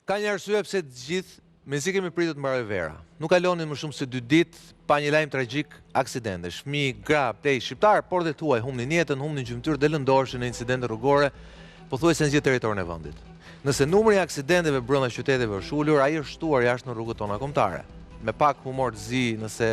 Ka një arsye pse të gjithë mezi kemi pritur të mbaroj vera. Nuk kalonin më shumë se 2 ditë pa një lajm tragjik aksidentesh. Fëmijë, gra, plej shqiptar, por dhe tuaj humnin jetën, humnin gjymtyrë dhe lëndorëshin në incidente rrugore, pothuajse në gjithë territorin e vendit. Nëse numri i aksidenteve brenda qyteteve është ulur, ai është shtuar jashtë në rrugët tona kombëtare. Me pak humor të zi, nëse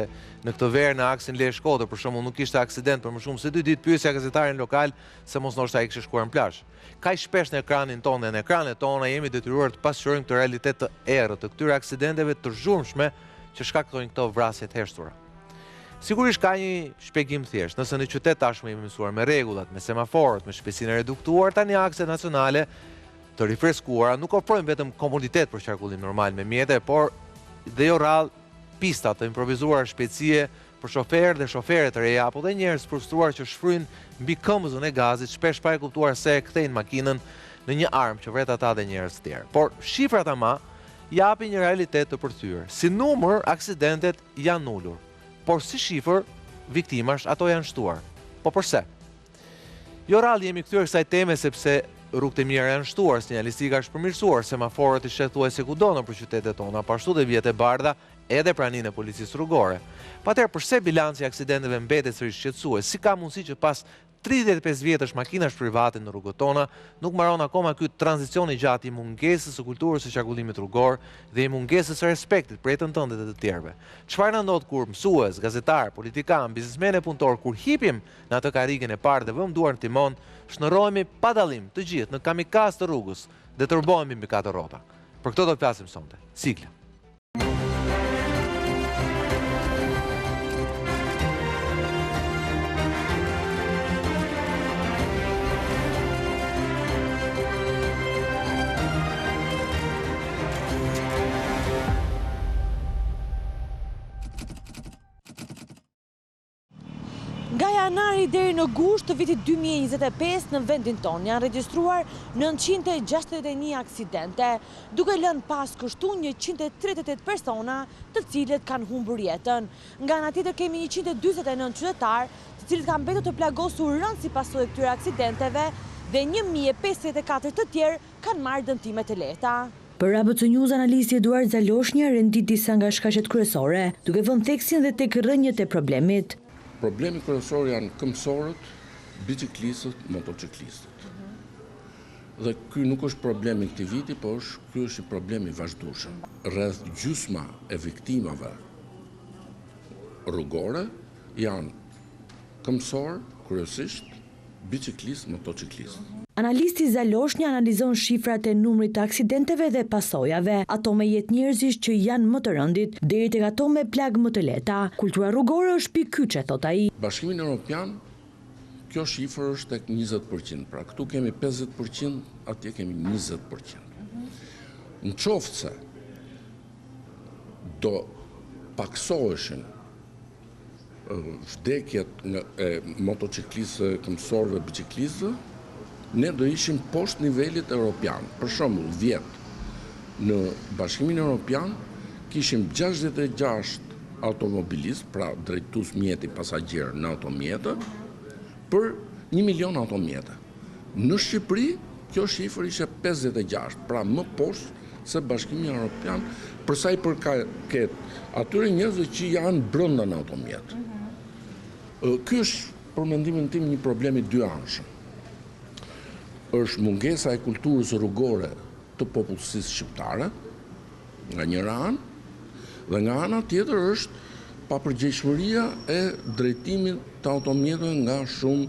në këtë verë në aksin Lezhë-Shkodër për shembull nuk kishte aksident për më shumë se 2 ditë, pyesja gazetarin lokal se mos ndoshta ai kishte shkuar në plazh. Kaq shpesh në ekranin tonë dhe në ekranet tona jemi detyruar të pasqyrojmë këtë realitet të errët të këtyre aksidenteve të zhurmshme që shkaktojnë këto vrasje të heshtura. Sigurisht ka një shpjegim thjesht. Nëse në qytet tashmë jemi mësuar me rregullat, me semaforët, me shpejtësinë e reduktuar, tani akset nacionale të rifreskuara nuk ofrojnë vetëm komoditet për qarkullim normal me mjete, por dhe jo rrallë pista të improvizuar shpejtësie për shoferë dhe shofere të reja, apo dhe njerëz frustruar që shfryjnë mbi këmbëzën e gazit, shpesh pa e kuptuar se e kthejnë makinën në një armë që vret ata dhe njerëz të tjerë. Por shifrat ama japin një realitet të përthyer. Si numër, aksidentet janë ulur, por si shifër, viktimash ato janë shtuar. Po përse? Jo rrallë jemi kthyer kësaj teme sepse rrugët e mira janë shtuar, sinjalistika është përmirësuar, semaforët i shëthuajse kudo nëpër qytetet tona, pashtu dhe vjet e bardha edhe praninë e policisë rrugore. Patëherë përse bilanci i aksidenteve mbetet sërish shqetësues? Si ka mundësi që pas 35 vjetësh makinash private në rrugët tona nuk mbaron akoma ky tranzicion i gjatë i mungesës së kulturës së qarkullimit rrugor dhe i mungesës së respektit për jetën tënde dhe të tjerëve? Çfarë na ndodh kur mësues, gazetar, politikan, biznesmen e punëtor kur hipim në atë karrigën e parë dhe vëmë duar në timon, shndërrohemi pa dallim të gjithë në kamikaz të rrugës dhe turbohemi mbi 4 rrota. Për këtë do të flasim sonte. Sikla. Nga janari deri në gusht të vitit 2025 në vendin tonë janë regjistruar 961 aksidente, duke lënë pas kështu 138 persona të cilët kanë humbur jetën. Nga ana tjetër kemi 149 qytetarë të cilët kanë mbetur të plagosur rënd si pasojë këtyre aksidenteve dhe 1054 të tjerë kanë marrë dëmtime të lehta. Për ABC News, analisti Eduard Zaloshnja rendit disa nga shkaqet kryesore, duke vënë theksin dhe tek rrënjët e problemit. Problemi kryesor janë këmbësorët, biciklistët, motociklistët. Dhe ky nuk është problemi këtij viti, por ky është problemi i vazhdueshëm. Rreth gjysma e viktimave rrugore janë këmbësorë, kryesisht biciklistë, motociklistë. Analisti Zaloshnja analizon shifrat e numrit të aksidenteve dhe pasojave, ato me jetë njerëzish që janë më të rëndit, deri tek ato me plagë më të lehta. Kultura rrugore është pikëkyçe, thot ai. Bashkimin Evropian, kjo shifër është tek 20%. Pra këtu kemi 50%, atje kemi 20%. Në qoftë se do paksoheshin vdekjet e motociklistëve, këmbësorëve, biciklistëve, ne do ishim poshtë nivelit evropian. Për shembull, vjet në Bashkimin Evropian kishim 66 automobilistë, pra drejtues mjeti pasagjer në automjete, për 1 milion automjete. Në Shqipëri, kjo shifër ishte 56, pra më poshtë se Bashkimi Evropian, për sa i përket atyre njerëzve që janë brenda në automjet. Ky është, për mendimin tim, një problem i dyanshëm. Është mungesa e kulturës rrugore të popullsisë shqiptare, nga njëra anë, dhe nga ana tjetër është papërgjegjshmëria e drejtimit të automjeteve nga shumë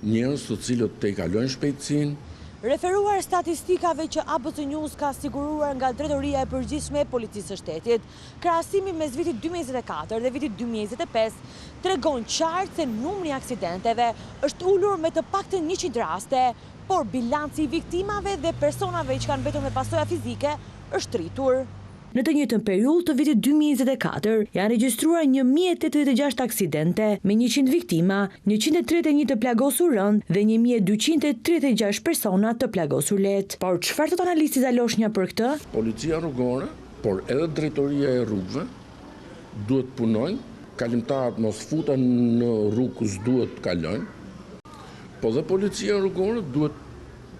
njerëz të cilët te i kalojnë shpejtësinë. Referuar statistikave që ABC News ka siguruar nga Drejtoria e Përgjithshme e Policisë së Shtetit, krahasimi mes vitit 2024 dhe vitit 2025 tregon qartë se numri i aksidenteve është ulur me të paktën 100 raste, por bilanci i viktimave dhe personave që kanë mbetur me pasoja fizike është rritur. Në të njëjtën periudhë të vitit 2024 janë regjistruar 1086 aksidente me 100 viktima, 131 të plagosur rënd dhe 1236 persona të plagosur lehtë. Por çfarë thot analisti Zaloshnja për këtë? Policia rrugore, por edhe drejtoria e rrugëve duhet punojnë, kalimtarët mos futen në rrugë ku s'duhet të kalojnë. Po dhe policia rrugore duhet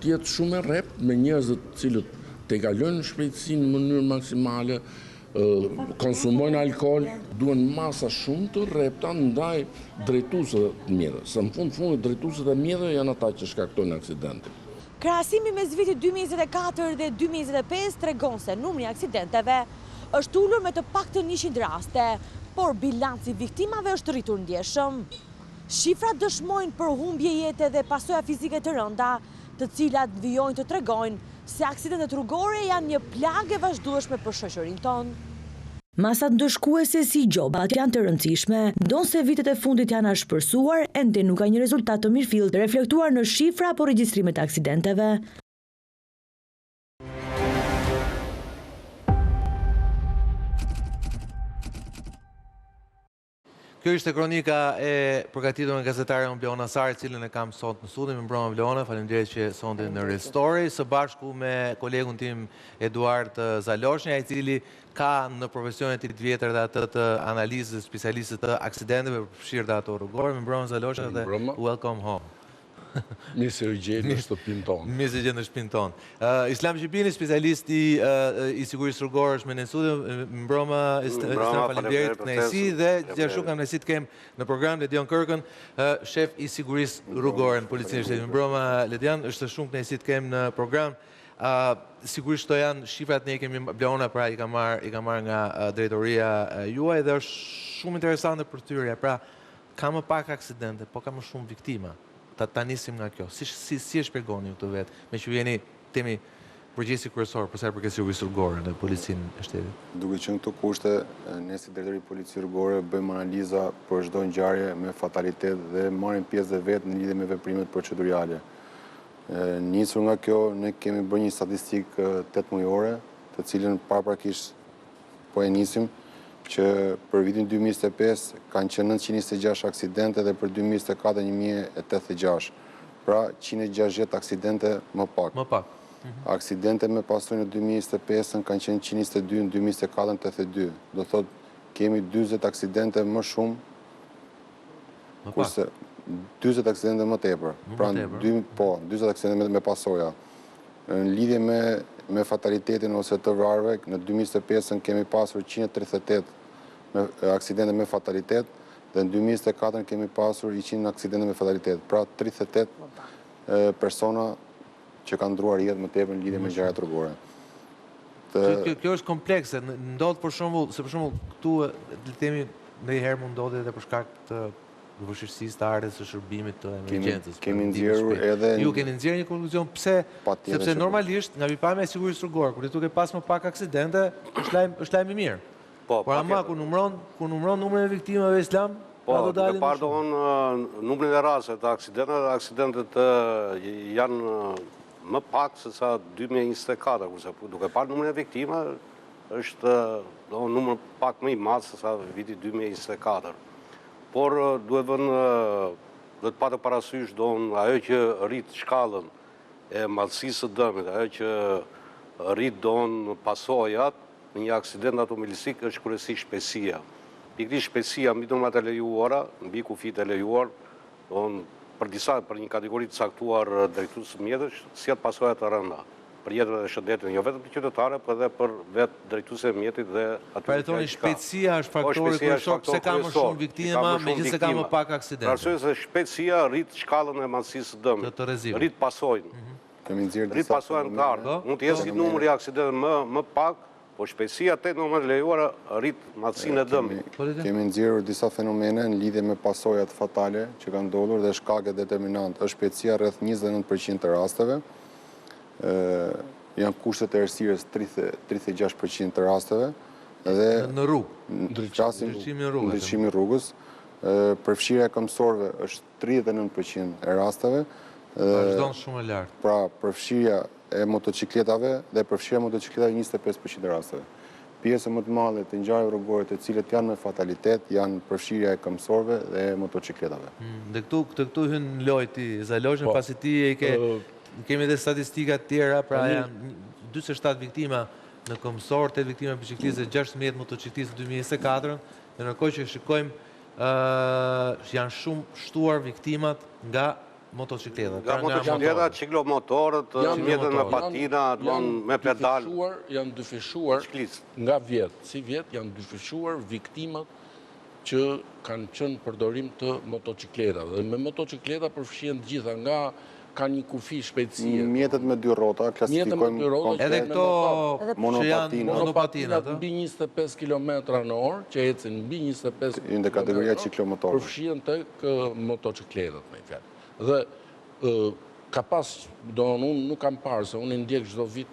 të jetë shumë e rrept me njerëz të cilët tejkalojnë shpejtësinë në mënyrë maksimale, konsumojnë alkool, duhen masa shumë të rrepta ndaj drejtuesve të mjeteve. Se në fundit drejtuesit e mjeteve janë ata që shkaktojnë aksidentin. Krahasimi mes vitit 2024 dhe 2025 tregon se numri i aksidenteve është ulur me të paktën 100 raste, por bilanci viktimave është rritur ndjeshëm. Shifrat dëshmojnë për humbje jete dhe pasoja fizike të rënda, të cilat vijojnë të tregojnë se aksidentet rrugore janë një plagë e vazhdueshme për shoqërinë tonë. Masat ndëshkuese si gjobat janë të rëndësishme, ndonse vitet e fundit janë ashpërsuar, ende nuk ka një rezultat të mirëfillt të reflektuar në shifra apo regjistrimet e aksidenteve. Kjo ishte kronika e përgatitur nga gazetare Vlona Sari, cilën e kam sot në studio. Më mbroma Vlona, faleminderit që sonte në Restory, së bashku me kolegun tim Eduard Zaloshnja, i cili ka në profesionet të vjetër dhe atë të analizës specialistët të aksidenteve, përfshirë dhe ato rrugore. Më mbroma Zaloshnja dhe welcome home. Mirë se u gjeni në shtëpinë tonë. Mirë se gjeni në shtëpinë tonë. Islam Gjipini, specialist i sigurisë rrugore, është me në studio. Mbroma, Islam, faleminderit kënaqësi dhe gjithashtu kam kënaqësi të kem në program Ledion Kërkën, shef i sigurisë rrugore në Policinë e Shtetit. Mbroma, Ledion, është shumë kënaqësi të kem në program. Sigurisht to janë shifrat ne kemi Vlona, pra i ka marrë nga drejtoria juaj dhe është shumë interesante për tyre. Pra, ka më pak aksidente, po ka më shumë viktima. Ta nisim nga kjo. Si e shpjegoni këtë vetë, me që jeni temi përgjithësi kryesor për sa i përket sigurisë rrugore në Policinë e Shtetit? Duke qenë këto kushte, ne si drejtori Policisë Rrugore bëjmë analiza për çdo ngjarje me fatalitet dhe marrim pjesë dhe vetë në lidhje me veprimet procedurale. Nisur nga kjo, ne kemi bërë një statistikë 8 mujore, të cilën paraprakisht po e nisim, që për vitin 2025 kanë qenë 926 aksidente dhe për 2024 1086. Pra 160 aksidente më pak. Më pak. Aksidente me pasojë në 2025 kanë qenë 122, në 2024 82. Do thot kemi 40 aksidente më shumë. Më pak. Kurse 40 aksidente më tepër. Pra 40 aksidente me pasoja. Në lidhje me fatalitetin ose të vrarve, në 2025 kemi pasur 138 aksidente me fatalitet dhe në 2024 kemi pasur 100 aksidente me fatalitet. Pra 38 persona që kanë ndruar jetë më tepër në lidhje me ngjarjet rrugore. Kjo është komplekse. Ndodh për shembull, këtu le të themi ndonjëherë mund ndodhi edhe për shkak të vështirësisë të ardhes së shërbimit të emergjencës. Kemi nxjerrur edhe ju keni nxjerrë një konkluzion pse? Sepse normalisht nga pikpamja e sigurisë rrugore, kur ti ke pas më pak aksidente, është lajm i mirë. Por ama ku numëron numrin e viktimave Islam, po duke parë numrin e rasteve të aksidentet janë më pak se sa 2024, kurse duke parë numrin e viktimave është numër pak më i madh se sa viti 2024. Por duhet të patë parasysh ajo që rrit shkallën e madhësisë së dëmit, ajo që rrit pasojat në një aksident automobilistik është kryesisht shpejtësia. Pikërisht shpejtësia mbi normat e lejuara, mbi kufijt e lejuar, për një kategori të caktuar drejtues mjetësh, sjell pasoja të rënda për jetën e shëndetit, jo vetëm për qytetarët, por edhe për vetë drejtuesit e mjetit dhe aty. Pra thoni shpejtësia është faktori kryesor pse ka më shumë viktima, megjithëse ka më pak aksidente. Arsye se shpejtësia rrit shkallën e madhësisë së dëmit. Rrit pasojën. Rrit pasojën të ardhmë. Mund të jetë numri i aksidenteve më pak, po shpejtësia te normat e lejuara rrit madhësinë e dëmit. Kemi nxjerrur disa fenomene në lidhje me pasojat fatale që kanë ndodhur dhe shkake determinante. Është shpejtësia rreth 29% të rasteve. Janë kushtet e errësirës 36% të rasteve. Dhe në rrugë. Ndriçimi i rrugës. Përfshirja e këmbësorëve është 39% e rasteve. Vazhdon shumë e lartë. Pra, përfshirja e motocikletave dhe përfshirja e motocikletave 25% e rasteve. Pjesë më të madhe të ngjarjeve rrugore të cilët janë me fatalitet janë përfshirja e këmbësorëve dhe motocikletave. Dhe këtu hyn lojti Zaloshnja, pasi ti kemi edhe statistika të tjera, pra janë 47 viktima në këmbësor, 8 viktima në biciklistë dhe 16 motociklistë në 2024, dhe ndërkohë që shikojmë janë shumë shtuar viktimat nga motocikletat. Nga motocikletat, ciklomotorët, mjetët me patina, me pedal. Janë dyfishuar nga vjetë. Si vjetë janë dyfishuar viktimat që kanë qenë përdorim të motocikletat. Dhe me motocikleta përfshihen të gjitha nga ka një kufi shpejtësie. Mjetet me dy rrota, klasifikojmë edhe këto që janë monopatinat, mbi 25 km/h, që ecin mbi 25 km/h. Në kategoria ciklomotorë. Përfshihen tek motocikletat, me fjalë. Dhe ka pas, unë nuk kam parë, se unë i ndjek çdo vit,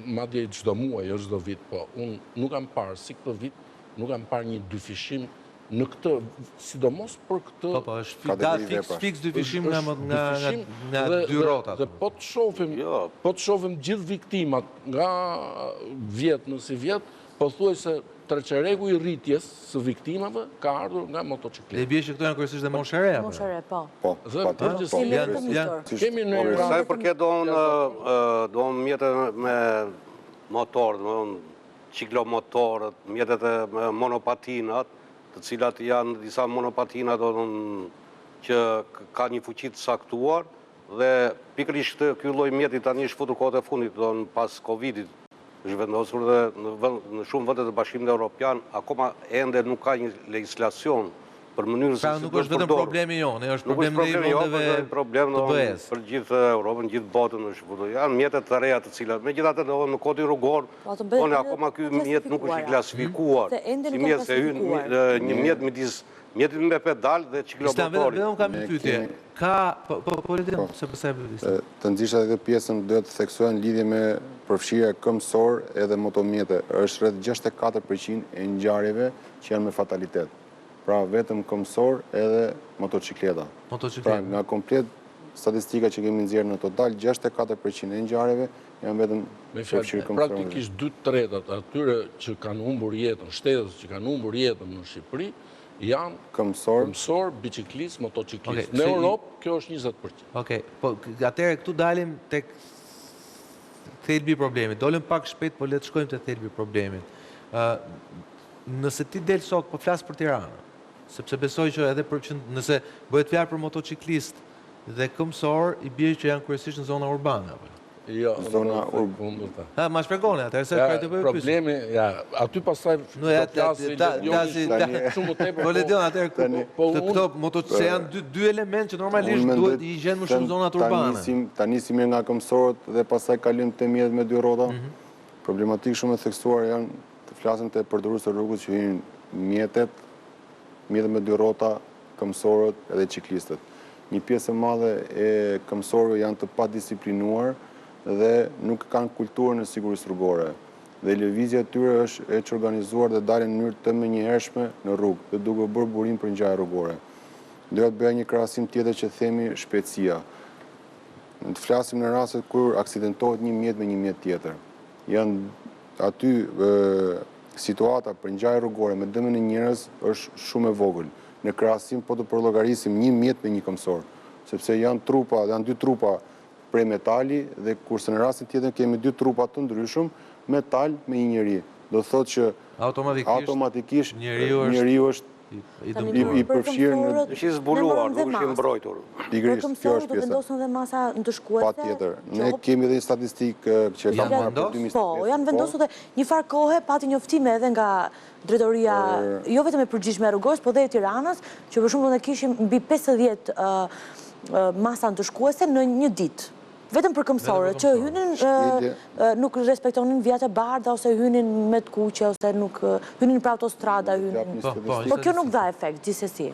madje çdo muaj, jo çdo vit, po unë nuk kam parë, si këtë vit, nuk kam parë një dyfishim në këtë, sidomos për këtë... Po, është fix dyfishim nga dy rotat. Dhe po të shohim gjithë viktimat nga vjetë në si vjetë, po thuaj se treqeregu i rritjes së viktimave ka ardhur nga motocikletë. Dhe bie që këto janë kryesisht dhe moshere? Moshere, po. Kemi në Sa i përket do mjetët me motor, ciklomotorët, mjetët me monopatinat, të cilat janë disa monopatinat që ka një fuqi të saktuar, dhe pikërisht ky lloj mjeti tani është futur kohët e fundit, pas Covidit, është vendosur dhe në shumë vende të Bashkimit Evropian akoma ende nuk ka një legjislacion për mënyrën se si nuk është vetëm problemi jonë, është problem i vendeve të BE-s. Për gjithë Europën, gjithë botën është futur. Janë mjetet të reja të cilat, megjithatë në kodin rrugor, akoma ky mjet nuk është i klasifikuar si mjet, se hyn një mjet midis mjetit me pedal dhe ciklomotorit. Unë kam një pyetje. Të nxisha edhe pjesën do të theksohen lidhje me përfshirja këmbësor edhe motomjete. Është rreth 64% e ngjarjeve që janë me fatalitet. Pra vetëm këmbësor edhe motocikleta. Pra nga komplet statistika që kemi nxjerrë në total, 64% e ngjarjeve janë vetëm përfshirë këmbësor. Praktikisht 2/3 atyre që kanë humbur jetën, shtetës që kanë humbur jetën në Shqipëri, janë këmbësor, biciklist, motociklist. Në Europë, kjo është 20%. Okej, po atëherë këtu dalim tek thelbi i problemit. Dolëm pak shpejt, po le të shkojmë te thelbi i problemit. Nëse ti del sot, po flas për Tiranën, sepse besoj që edhe nëse bëhet fjalë për motociklist dhe këmbësor, i bie që janë kryesisht në zona urbane. Jo, zona urbane. Ma shpjegoni atë, se ka të bëjë problemi, aty pastaj shumë tepër. Po Ledion atëherë këto motocikletë janë dy element që normalisht duhet i gjenë më shumë zonat urbane. Ta nisim nga këmbësorët dhe pastaj kalim te mjetet me dy rrota. Problematikë shumë e theksuar janë, të flasim te përdoruesit e rrugës që hyjnë mjetet me dy rrota, këmbësorët edhe ciklistët. Një pjesë e madhe e këmbësorëve janë të padisiplinuar dhe nuk kanë kulturën e sigurisë rrugore. Dhe lëvizja e tyre është e që organizuar dhe dalin në mënyrë të menjëhershme në rrugë, dhe duke bërë burim për ngjarje rrugore. Doja të bëja një krahasim tjetër që themi shpejtësia. Ne të flasim në rastet kur aksidentohet një mjet me një mjet tjetër. Janë aty situata për ngjarje rrugore me dëmin e njerëz është shumë e vogël. Në krahasim po të përllogarisim një mjet me një këmbësor, sepse janë dy trupa prej metali dhe kurse në rastin tjetër kemi dy trupa të ndryshëm, metal me një njeri. Do thotë që automatikisht njeriu është i përfshirë në... është i zbuluar, nuk është i mbrojtur. Pikërisht, kjo është pjesa. Vendosen dhe masa ndëshkuese. Patjetër. Ne kemi edhe një statistikë që ka marrë për 2025. Po, janë vendosur dhe një farë kohe pati njoftime edhe nga drejtoria, jo vetëm e përgjithshme e rrugës, po dhe e Tiranës, që për shembull ne kishim mbi 50 masa ndëshkuese në një ditë. Vetëm për këmbësorët, që hynin nuk respektonin vjat e bardha, ose hynin me të kuqe, ose nuk hynin për autostrada. Po kjo nuk dha efekt, gjithsesi.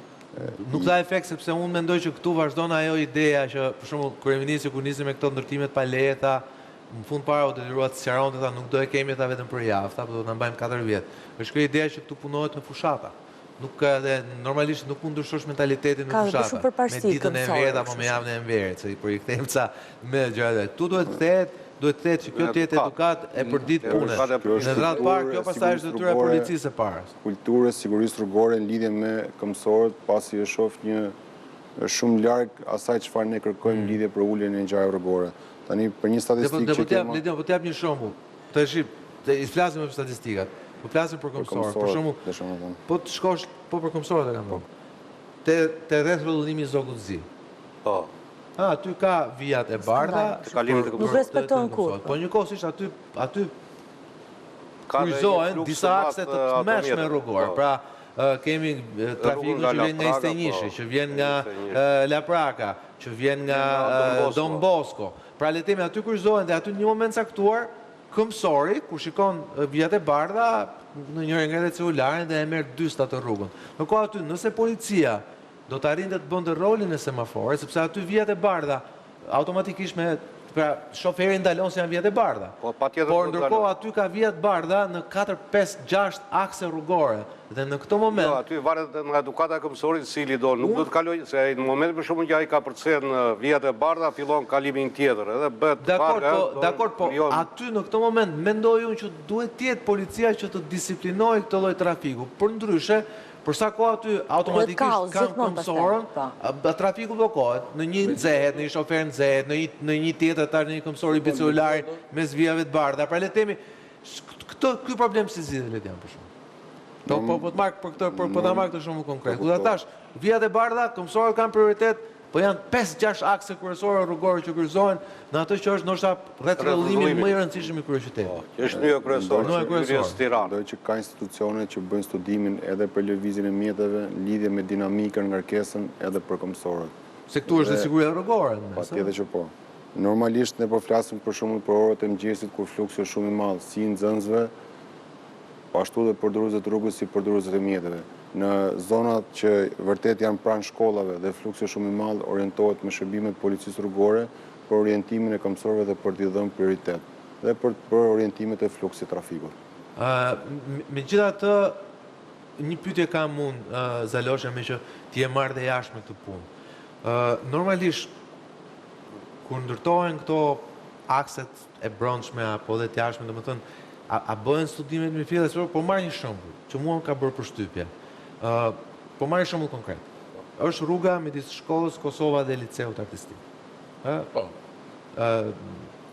Nuk dha efekt, sepse unë mendoj që këtu vazhdon ajo ideja që, për shembull, kryeministri kur nisi me këto ndërtimet pa leje, tha, në fund para u deliruat sqaronte, tha, nuk do e kemi ata vetëm për javë, tha, po do ta mbajmë 4 vjet. Është kjo ideja që këtu punohet me fushata. Normalisht nuk mund ndryshosh mentalitetin në fushata, me ditën e verët apo me javën e verët, se i projektojmë ca me gjëra. Tu duhet të thehet që kjo të jetë edukat e përdit punës. Në radhë parë, kjo pastaj është detyra e policisë së parë. Kultura e sigurisë rrugore në lidhje me këmbësorët, pasi e shoh një shumë larg asaj çfarë ne kërkojmë në lidhje për uljen e ngjarjeve rrugore. Tani për një statistikë që kemi. Po t'jap një shembull. Tash i flasim për statistikat. Po flasim për këmbësorët. Për shembull, po të shkosh, po për këmbësorët e kam thënë. Te rreth rrotëllimi i Zogut Zi. Po. Aty ka vijat e bardha. Nuk respektojnë kur. Po njëkohësisht aty kryqëzohen disa akse të mëshme rrugore. Pra kemi trafikun që vjen nga Istenjishi, që vjen nga Lapraka, që vjen nga Don Bosco. Pra le të themi aty kryqëzohen dhe aty në një moment caktuar këmbësori, kur shikon vijat e bardha, në njërin ngrehet celularin dhe e merr dysta të rrugën. Në kohë aty, nëse policia do të arrinte të bënte rolin e semaforit, sepse aty vijat e bardha automatikisht pra shoferi ndalon se janë vijat e bardha. Por ndërkohë aty ka vijat bardha në 4, 5, 6 akse rrugore. Dhe në këtë moment... Jo, aty varet nga edukata e këmbësorit cili do, nuk do të kaloj, se në moment për shumë që ai ka përcjell në vijat e bardha, fillon kalimin tjetër, edhe bëhet Dakor, po aty në këtë moment mendoj unë që duhet të jetë policia që të disiplinojë këtë lloj trafiku. Përndryshe, përsa kohë aty automatikisht kanë këmbësorën, trafiku bllokohet, në një nxehet, në një shofer nxehet, në një tjetër tash në një këmbësor i bie celularin mes vijave të bardha. Pra le të themi, ky problem si zgjidhet le të jam për shkak. Po të mark për këtë, po ta mark këtë shumë konkret. Ku ta thash, vijat e bardha, këmbësorët kanë prioritet, po janë 5-6 akse kryesore rrugore që kryqëzohen në atë që është ndoshta rreth rrëllimit më i rëndësishëm i kryeqytetit. Është nyje kryesore, kryes Tiranë. Do që ka institucione që bëjnë studimin edhe për lëvizjen e mjeteve, lidhje me dinamikën, ngarkesën edhe për këmbësorët. Se këtu është siguria rrugore. Patjetër që po. Normalisht ne po flasim për shembull për orët e mëngjesit kur fluksi është shumë i madh, si i nxënësve, ashtu dhe përdorësve të rrugës si përdorësve të mjeteve. Në zonat që vërtet janë pranë shkollave dhe fluksi shumë i madh orientohet me shërbimet policisë rrugore për orientimin e këmbësorëve dhe për t'i dhënë prioritet dhe për orientimet e fluksit trafikut. Megjithatë, një pyetje kam unë, Zalosha, me që ti e marrë dhe jashtë me këtë punë. Normalisht, kur ndërtohen këto akset e brendshme apo dhe të jashtme, domethënë, a bëhen studimet me fillesor, po marr një shembull që mua më ka bërë përshtypje. Po marrë shembull konkret. Është rruga midis shkollës Kosova dhe liceut artistik.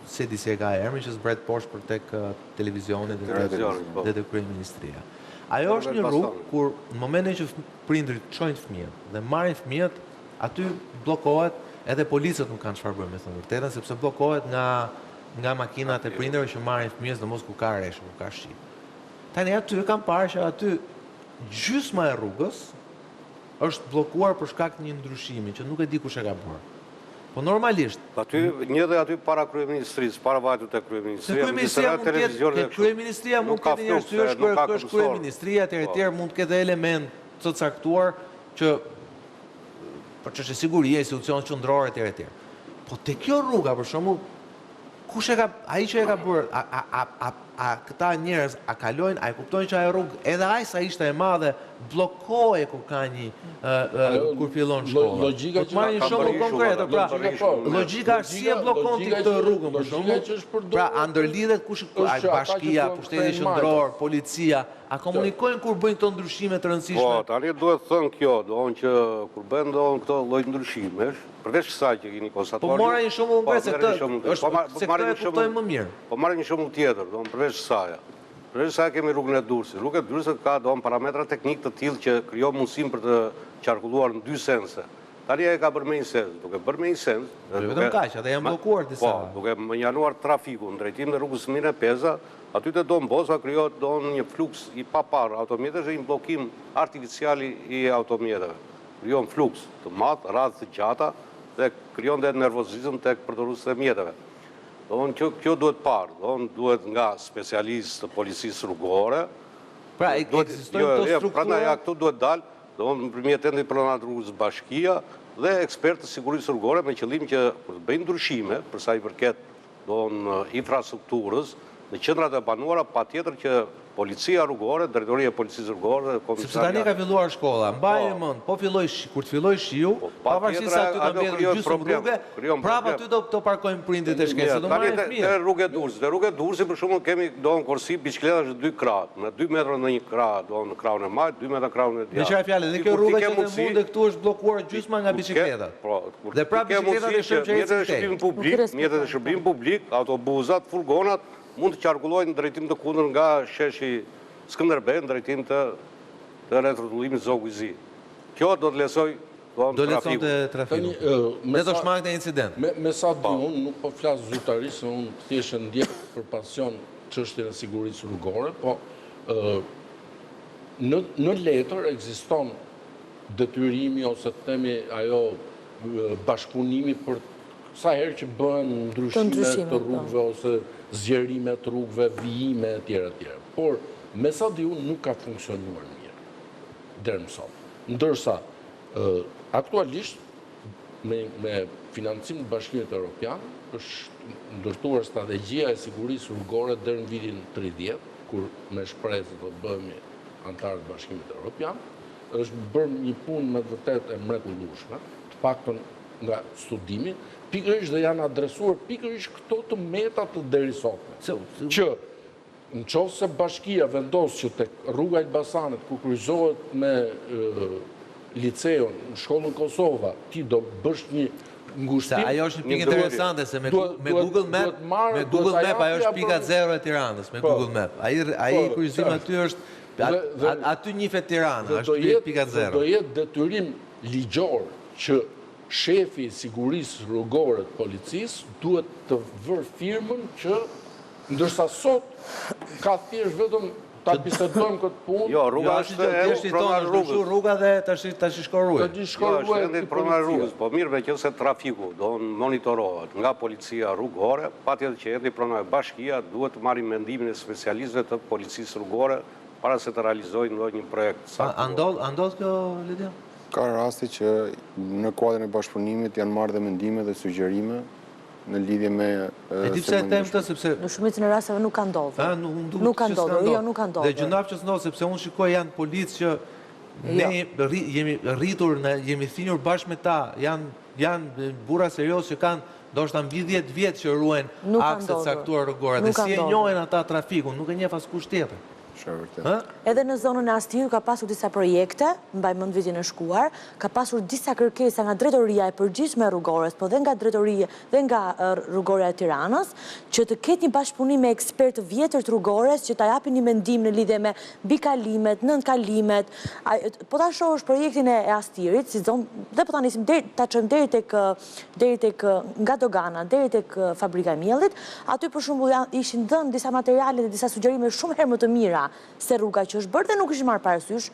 Se di se e ka emrin që zbret poshtë për tek televizionet dhe tek kryeministria. Ajo është një rrugë kur në momentin që prindrit çojnë fëmijët dhe marrin fëmijët, aty bllokohet, edhe policët nuk kanë çfarë bëjnë me thënë vërtetën, sepse bllokohet nga makinat e prindërve që marrin fëmijës në mos ku ka rreshtë, ku ka shi. Tani aty kam parë që aty gjysma e rrugës është bllokuar për shkak të një ndryshimi që nuk e di kush e ka bërë. Po normalisht. Aty një dhe aty para kryeministrisë, para vajtut të kryeministrisë. Kryeministria mund të ketë një arsye, është kryeministria, etj, mund të ketë element të caktuar që për çështje sigurie, institucione qendrore etj. Po te kjo rruga për shembull, kush e ka, ai që e ka bërë, a këta njerëz a kalojnë, a e kuptojnë që ajo rrugë, edhe ai sa ishte e madhe, bllokohej kur ka një kur fillon shkolla. Logjika që marrin shembull konkret, pra logjika është si e bllokon ti këtë rrugën për shembull. Pra a ndërlidhet kush, bashkia, pushteti qendror, policia, a komunikojnë kur bëjnë këto ndryshime të rëndësishme? Po, tani duhet thënë kjo, doon që kur bën këto lloj ndryshimesh, përveç kësaj që keni konstatuar. Po marrë një shembull konkret se këtë e kuptojmë më mirë. Po marrë një shembull tjetër, doon përveç kësaj. Përveç kësaj kemi rrugën e Durrësit. Rruga e Durrësit ka doon parametra teknik të tillë që krijon mundësinë për të qarkulluar në dy sense. Tani ai ka bërë me një sens, duke bërë me një sens. Vetëm kaq, ata janë bllokuar disa. Po, duke menjanuar trafikun në drejtim të rrugës Mine Peza, aty te Don Bosco krijohet një fluks i papar automjetësh dhe një bllokim artificial i automjetëve. Krijon fluks të madh, radhë të gjata dhe krijon dhe nervozizëm tek përdoruesët e mjeteve. Kjo duhet parë, duhet nga specialistë të policisë rrugore. Pra, ekzistojnë këto struktura? Prandaj këtu duhet dalë, nëpërmjet endit pronat rrugës bashkia dhe ekspertë të sigurisë rrugore me qëllim që për të bëjnë ndryshime për sa i përket infrastrukturës në qendrat e banuara, patjetër që policia rrugore, drejtoria e policisë rrugore, sepse tani ka filluar shkolla, mbajeni mend, po filloi kur të filloj shiu, pavarësisht se aty do mbledhë gjysmë rrugë, prapë aty do të parkojnë prindit e shkencës, do marrin fëmijë. Tani rrugë e Durrësit, rrugë e Durrësit për shembull kemi korsi biçikletash 2 krah, me 2 metra në një krah, në krahun e majt, 2 metra krahun e djathtë. Me çfarë fjalë, dhe kjo rrugë që të mundë këtu është bllokuar gjysma nga biçikletat. Dhe prapë biçikletat e shoqërisë mjetet e shërbimit publik, autobusat, furgonat mund të qarkullojnë në drejtim të kundër nga sheshi Skënderbej në drejtim të rrethrotullimit Zogu i Zi. Kjo do të lehtësoj do leconte trafiku. Dhe do shmangte incident. Me sa di unë, nuk po flasë zyrtarisht, unë thjesht ndjek për pasion çështjen e sigurisë rrugore, po në letër ekziston detyrimi ose themi ajo bashkëpunimi për sa herë që bëhen ndryshime të rrugëve ose zgjerime të rrugëve, vijime etj. Por me sa di unë nuk ka funksionuar mirë deri më sot. Ndërsa aktualisht me financim të Bashkimit Evropian është ndërtuar strategjia e sigurisë rrugore deri në vitin 30, kur me shpresë do të bëhemi antarë të Bashkimit Evropian, është bërë një punë me vërtet e mrekullueshme, të paktën nga studimi, pikërisht dhe janë adresuar pikërisht këto të meta të derisotme. Që në qoftë se Bashkia vendos që tek rruga Elbasanit ku kryqëzohet me liceun në shkollën Kosova, ti do bësh një ngushtim. Ajo është një pikë interesante se me Google Map ajo është pika 0 e Tiranës me Google Map. Ai kryqëzim aty është aty njihet Tirana, është pika 0. Do jetë detyrim ligjor që shefi i sigurisë rrugore të policisë duhet të vërë firmën që ndërsa sot ka thjesht vetëm ta bisedojmë këtë punë. Jo, rruga është e pronar rrugës. Rruga dhe tash shko rrugë. Jo, është edhe pronar rrugës, po mirë veçse trafiku do monitorohet nga policia rrugore, patjetër që erdhi pronar Bashkia duhet të marrë mendimin e specialistëve të policisë rrugore para se të realizojë ndonjë projekt. A ndodh kjo Lidia? Ka rasti që në kuadrin e bashkëpunimit janë marrë dhe mendime dhe sugjerime në lidhje me... E di pse e them këtë, sepse... Në shumicën e rasteve nuk ka ndodhur. Nuk ka ndodhur, jo nuk ka ndodhur. Dhe gjunaf që s'ndodh, sepse unë shikoj janë policë që ne jemi rritur, jemi thinjur bashkë me ta, janë burra serios që kanë ndoshta mbi 10 vjet që ruajn akset caktuar rrugore, dhe si e njohin ata trafikun, nuk e njeh askush tjetër. Edhe në zonën e Astirë ka pasur disa projekte, mbaj mend vitin e shkuar, ka pasur disa kërkesa nga drejtoria e përgjithshme e rrugores, po dhe nga drejtoria dhe nga rrugoria e Tiranës, që të ketë një bashkëpunim me ekspertë vjetër të rrugores që ta japin një mendim në lidhje me bikalimet, nënkalimet. Po ta shohësh projektin e Astirit, si zonë, dhe po ta nisim ta çojmë deri tek nga dogana, deri tek fabrika e miellit, aty për shembull ishin dhënë disa materiale dhe disa sugjerime shumë herë më të mira se rruga që është bërë dhe nuk ishin marrë parasysh.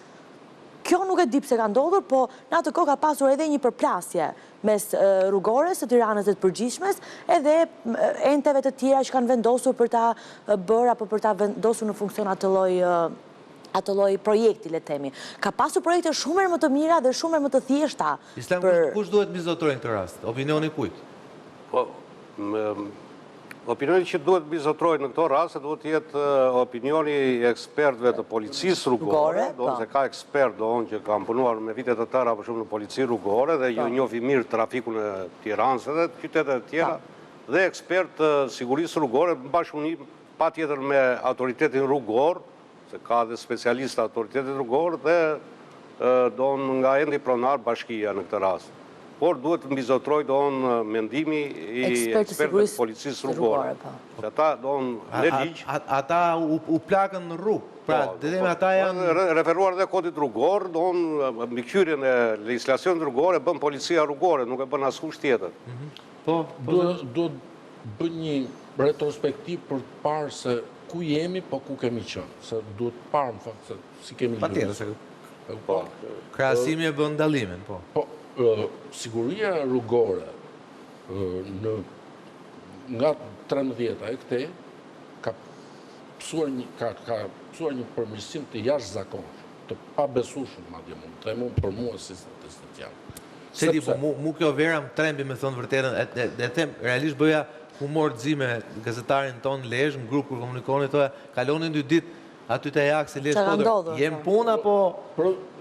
Kjo nuk e di pse ka ndodhur, po në atë kohë ka pasur edhe një përplasje mes rrugores, të Tiranës dhe të përgjithshmes, edhe enteve të tjera që kanë vendosur për ta bërë apo për ta vendosur në funksion atë lloj projekti, le të themi. Ka pasur projekte shumë herë më të mira dhe shumë herë më të thjeshta. Islam, kush duhet mbizotrojë në këtë rast? Opinioni kujt? Po, opinioni që duhet bizotrojë në këto raste duhet të jetë opinioni i ekspertëve të policisë rrugore, do se ka ekspert që kanë punuar me vite të tëra për shumë në polici rrugore dhe ju njohin mirë trafikun e Tiranës dhe qytetet e tjera, dhe ekspert të sigurisë rrugore në bashkëpunim patjetër me autoritetin rrugor, se ka dhe specialistë autoritetit rrugor dhe nga endi pronar Bashkia në këtë rast. Por duhet të mbizotroj mendimi i ekspertëve të policisë rrugore. Ata në ligj. Ata u plakën në rrugë. Pra, dhe ata janë... Referuar dhe kodit rrugor, mbi qyrjen e legjislacionit rrugore, bën policia rrugore, nuk e bën askush tjetër. Do bën një retrospektiv për të parë se ku jemi, po ku kemi qenë. Se duhet të parë, në fakt, se si kemi lëvizur. Krahasimi e bën dallimin, po. Siguria rrugore nga 13 e këtej ka pësuar një përmirësim të jashtëzakonshëm, të pabesueshëm madje mund të them për mua si statistik jam. Se di, po mu kjo vera më trembi me thonë vërtetën, e them realisht bëja humor të zi me gazetarin ton Lezhë, në grup kur komunikonin thoya, kalonin 2 ditë aty te Ajaxi Lezhë, jem punë apo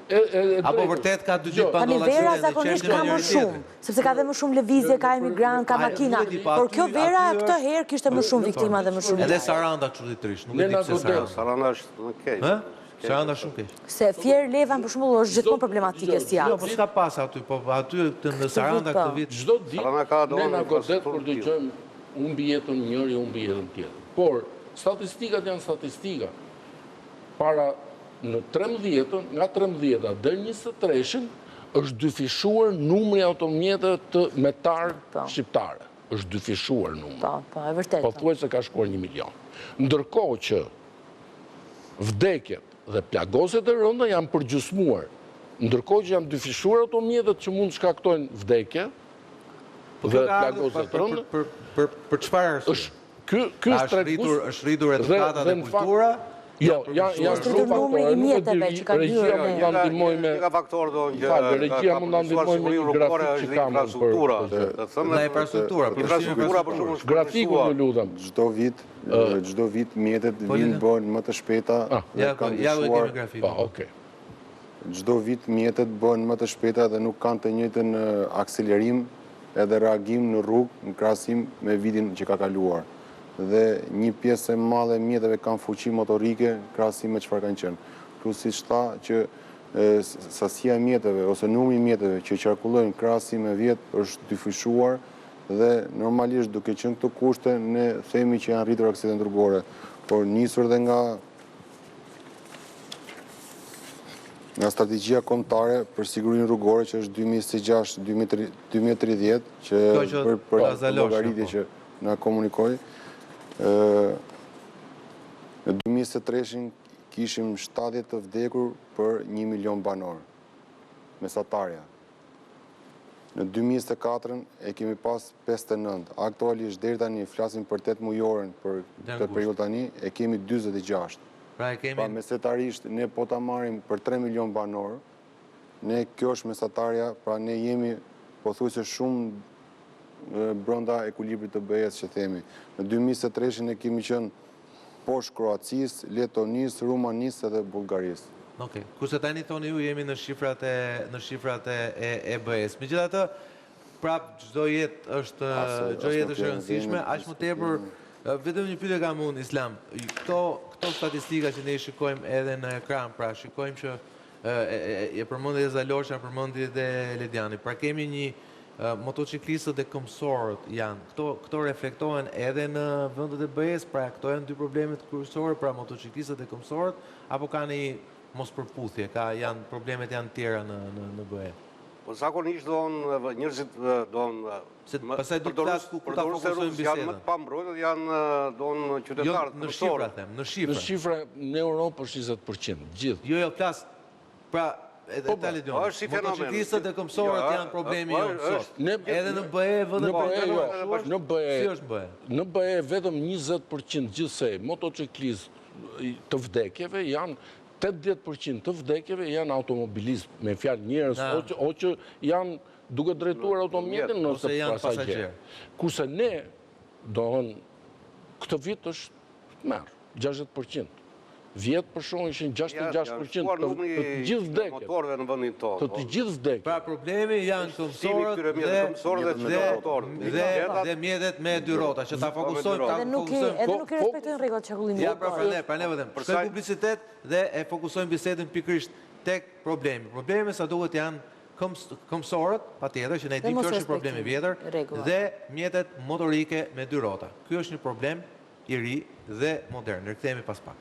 vërtet ka 2 ditë pa ndodhur aksidenti? Vera zakonisht ka më shumë, sepse ka dhe më shumë lëvizje, ka emigrant, ka makina, por kjo vera këtë herë kishte më shumë viktima dhe më shumë. Edhe Saranda çuditërisht, nuk e di pse Saranda. Saranda është në keq. Saranda shumë keq. Se Fier Levan për shembull është gjithmonë problematike si Jo, po s'ka pas aty, po aty në Saranda këtë vit. Çdo ditë ne na godet kur dëgjojmë humbi jetën njëri, humbi jetën tjetër. Por statistikat janë statistika. Para në 13-ën, nga 13-a deri 23-shën, është dyfishuar numri automjetëve të metar shqiptare. Është dyfishuar numri. Po, e vërtet. Po thuaj se ka shkuar 1 milion. Ndërkohë që vdekjet dhe plagoset e rënda janë përgjysmuar. Ndërkohë që janë dyfishuar automjetët që mund shkaktojnë vdekje dhe plagoset e rënda. Për çfarë arsye? Ky është rritur edukata dhe kultura? Jo, janë shumë faktorë, nuk e di, regjia mund ta ndihmoj me... Ka faktorë do një... Regjia mund ta ndihmoj me një grafik që kam Në infrastruktura. Infrastruktura për shumë grafiku më lutem. Çdo vit mjetet vinë bëhen më të shpejta. Ja ku kemi grafikun. Po, okay. Çdo vit mjetet bëhen më të shpejta dhe nuk kanë të njëjtën akselerim edhe reagim në rrugë në krahasim me vitin që ka kaluar. Dhe një pjesë e madhe e mjeteve kanë fuqi motorike krahasim me çfarë kanë qenë. Plus siç tha që sasia e mjeteve ose numri i mjeteve që qarkullojnë krahasim me vjet është dyfishuar dhe normalisht duke qenë këto kushte ne themi që janë rritur aksidente rrugore, por nisur dhe nga strategjia kombëtare për sigurinë rrugore që është 2026-2030 që për llogaritje që na komunikoi. Në 2023 kishim 70 të vdekur për 1 milion banor, mesatarja. Në 2024 e kemi pas 59. Aktualisht deri tani flasim për 8 mujoren për këtë periudhë tani e kemi 46. Pra mesetarisht ne po ta marrim për 3 milion banor, ne kjo është mesatarja, pra ne jemi pothuajse shumë brenda ekuilibrit të BE-s që themi. Në 2023 ne kemi qenë poshtë Kroacisë, Letonisë, Rumanisë dhe Bullgarisë. Okej. Kurse tani thoni ju jemi në shifrat e BE-s. Megjithatë, prap çdo jetë është e rëndësishme, aq më tepër vetëm një pyetje kam unë Islam. Këto statistika që ne i shikojmë edhe në ekran, pra shikojmë që e përmendi dhe Zalosha, përmendi dhe Lediani. Pra kemi një motociklistët e këmbësorët janë. Këto reflektohen edhe në vendet e BE-s, pra këto janë dy problemet kryesore, pra motociklistët e këmbësorët, apo ka një mos përputhje, problemet janë tjera në BE? Po zakonisht njerëzit pastaj do të flas ku ta fokusojmë bisedën. Janë më të pambrojtur, janë qytetarët në shifra them, në shifra. Në shifra në Europë është 20%, gjithë. Jo, flas. Pra motociklistët e këmbësorët janë problemi jonë sot. Edhe në BE Në BE vetëm 20% gjithsej motociklistë të vdekjeve janë 80% të vdekjeve janë automobilistë, me fjalë njerëz o që janë duke drejtuar automjetin ose pasagjerë. Kurse ne dohën këtë vit është merr 60%. Vjetë për shumë ishin 66% të gjithë vdekjet. Të të gjithë vdekjet. Pra problemi janë këmbësorët dhe mjetet me dy rrota, që ta fokusojmë. Edhe nuk i respektojnë rregullat çarkullimit. Ja, pra ne vëdhem. Shkojmë publicitet dhe e fokusojmë bisedën pikërisht tek problemi. Problemi sa duket janë këmbësorët, patjetër që ne dimë që është problemi vjetër, dhe mjetet motorike me dy rrota. Ky është një problem i ri dhe modern. Ne rikthehemi pas pak.